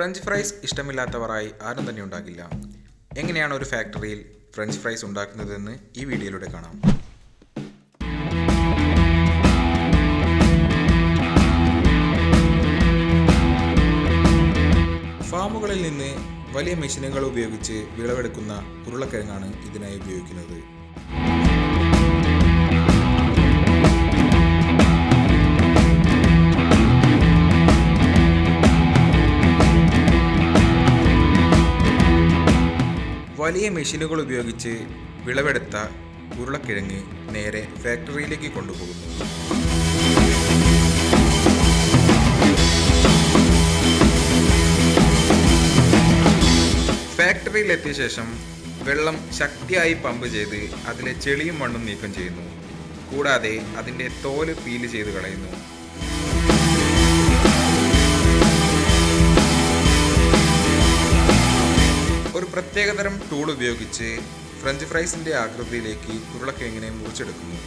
French fries ഇഷ്ടമില്ലാത്തവരായി ആരും തന്നെ ഉണ്ടാകില്ല. എങ്ങനെയാണ് ഒരു ഫാക്ടറിയിൽ ഫ്രഞ്ച് ഫ്രൈസ് ഉണ്ടാക്കുന്നതെന്ന് ഈ വീഡിയോയിലൂടെ കാണാം. ഫാമുകളിൽ നിന്ന് വലിയ മെഷീനുകൾ ഉപയോഗിച്ച് വിളവെടുക്കുന്ന ഉരുളക്കിഴങ്ങാണ് ഇതിനായി ഉപയോഗിക്കുന്നത്. വലിയ മെഷീനുകൾ ഉപയോഗിച്ച് വിളവെടുത്ത ഉരുളക്കിഴങ്ങ് നേരെ ഫാക്ടറിയിലേക്ക് കൊണ്ടുപോകുന്നു. ഫാക്ടറിയിലെത്തിയ ശേഷം വെള്ളം ശക്തിയായി പമ്പ് ചെയ്ത് അതിലെ ചെളിയും മണ്ണും നീക്കം ചെയ്യുന്നു. കൂടാതെ അതിൻ്റെ തോല് പീല് ചെയ്ത് കളയുന്നു. ഒരു പ്രത്യേകതരം ടൂൾ ഉപയോഗിച്ച് ഫ്രഞ്ച് ഫ്രൈസിൻ്റെ ആകൃതിയിലേക്ക് ഉരുളക്കിഴങ്ങിനെ മുറിച്ചെടുക്കുന്നു.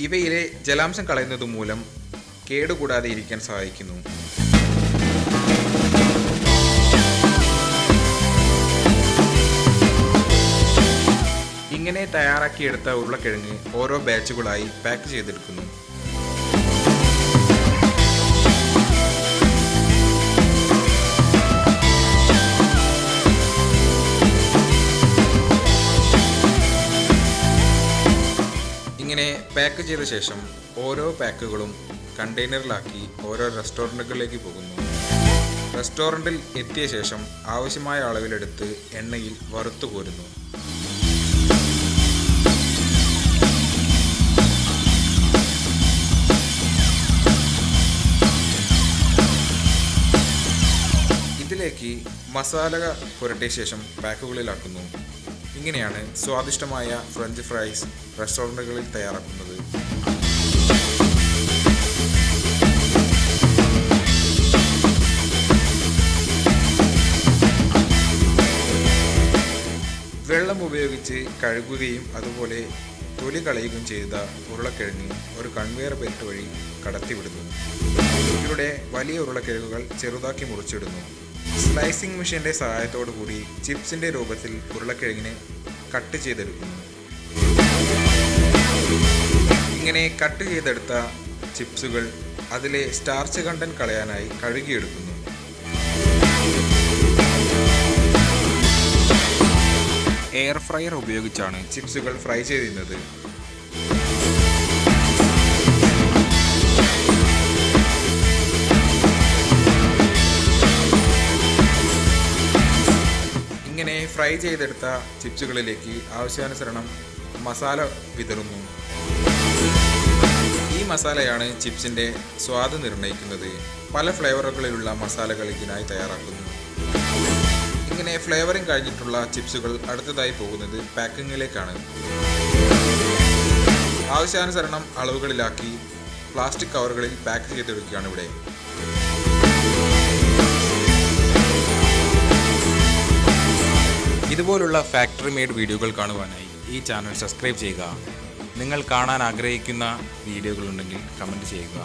ഇവയിലെ ജലാംശം കളയുന്നത് മൂലം കേടുകൂടാതെ ഇരിക്കാൻ സഹായിക്കുന്നു. ഇങ്ങനെ തയ്യാറാക്കിയെടുത്ത ഉരുളക്കിഴങ്ങ് ഓരോ ബാച്ചുകളായി പാക്ക് ചെയ്തെടുക്കുന്നു. ഇങ്ങനെ പാക്ക് ചെയ്ത ശേഷം ഓരോ പാക്കുകളും കണ്ടെയ്നറിലാക്കി ഓരോ റെസ്റ്റോറൻറ്റുകളിലേക്ക് പോകുന്നു. റെസ്റ്റോറൻറ്റിൽ എത്തിയ ശേഷം ആവശ്യമായ അളവിലെടുത്ത് എണ്ണയിൽ വറുത്തു കോരുന്നു. ഇതിലേക്ക് മസാല പുരട്ടിയ ശേഷം പാക്കുകളിലാക്കുന്നു. ഇങ്ങനെയാണ് സ്വാദിഷ്ടമായ ഫ്രഞ്ച് ഫ്രൈസ് റെസ്റ്റോറൻറ്റുകളിൽ തയ്യാറാക്കുന്നത്. വെള്ളം ഉപയോഗിച്ച് കഴുകുകയും അതുപോലെ തൊലി കളയുകയും ചെയ്ത ഉരുളക്കിഴങ്ങ് ഒരു കൺവെയർ ബെൽറ്റ് വഴി കടത്തിവിടുന്നു. ഇതിലൂടെ വലിയ ഉരുളക്കിഴങ്ങുകൾ ചെറുതാക്കി മുറിച്ചിടുന്നു. സ്ലൈസിംഗ് മെഷീൻ്റെ സഹായത്തോടു കൂടി ചിപ്സിൻ്റെ രൂപത്തിൽ ഉരുളക്കിഴങ്ങിനെ കട്ട് ചെയ്തെടുക്കുന്നു. ഇങ്ങനെ കട്ട് ചെയ്തെടുത്ത ചിപ്സുകൾ അതിലെ സ്റ്റാർച്ച് കണ്ടന്റ് കളയാനായി കഴുകിയെടുക്കുന്നു. എയർ ഫ്രയർ ഉപയോഗിച്ചാണ് ചിപ്സുകൾ ഫ്രൈ ചെയ്യുന്നത്. ഇങ്ങനെ ഫ്രൈ ചെയ്തെടുത്ത ചിപ്സുകളിലേക്ക് ആവശ്യാനുസരണം മസാല വിതറുന്നു. ഈ മസാലയാണ് ചിപ്സിൻ്റെ സ്വാദ് നിർണ്ണയിക്കുന്നത്. പല ഫ്ലേവറുകളിലുള്ള മസാലകൾ ഇതിനായി തയ്യാറാക്കുന്നു. ഇങ്ങനെ ഫ്ലേവറിങ് കഴിഞ്ഞിട്ടുള്ള ചിപ്സുകൾ അടുത്തതായി പോകുന്നത് പാക്കിങ്ങിലേക്കാണ്. ആവശ്യാനുസരണം അളവുകളിലാക്കി പ്ലാസ്റ്റിക് കവറുകളിൽ പാക്ക് ചെയ്തെടുക്കുകയാണ് ഇവിടെ. ഇതുപോലുള്ള ഫാക്ടറി മെയ്ഡ് വീഡിയോകൾ കാണുവാനായി ഈ ചാനൽ സബ്സ്ക്രൈബ് ചെയ്യുക. നിങ്ങൾ കാണാൻ ആഗ്രഹിക്കുന്ന വീഡിയോകളുണ്ടെങ്കിൽ കമൻറ്റ് ചെയ്യുക.